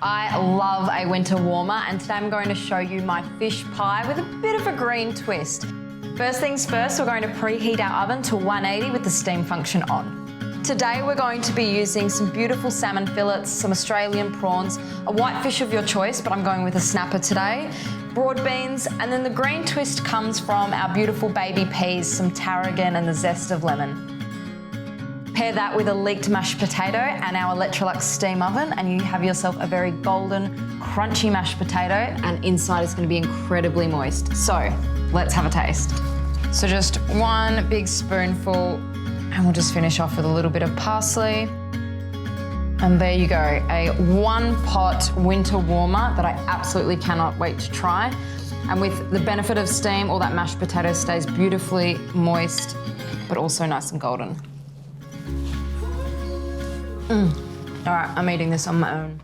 I love a winter warmer, and today I'm going to show you my fish pie with a bit of a green twist. First things first, we're going to preheat our oven to 180 with the steam function on. Today we're going to be using some beautiful salmon fillets, some Australian prawns, a white fish of your choice, but I'm going with a snapper today, broad beans, and then the green twist comes from our beautiful baby peas, some tarragon and the zest of lemon. Pair that with a leeked mashed potato and our Electrolux steam oven, and you have yourself a very golden, crunchy mashed potato, and inside is going to be incredibly moist. So let's have a taste. So just one big spoonful, and we'll just finish off with a little bit of parsley. And there you go, a one-pot winter warmer that I absolutely cannot wait to try. And with the benefit of steam, all that mashed potato stays beautifully moist, but also nice and golden. All right, I'm eating this on my own.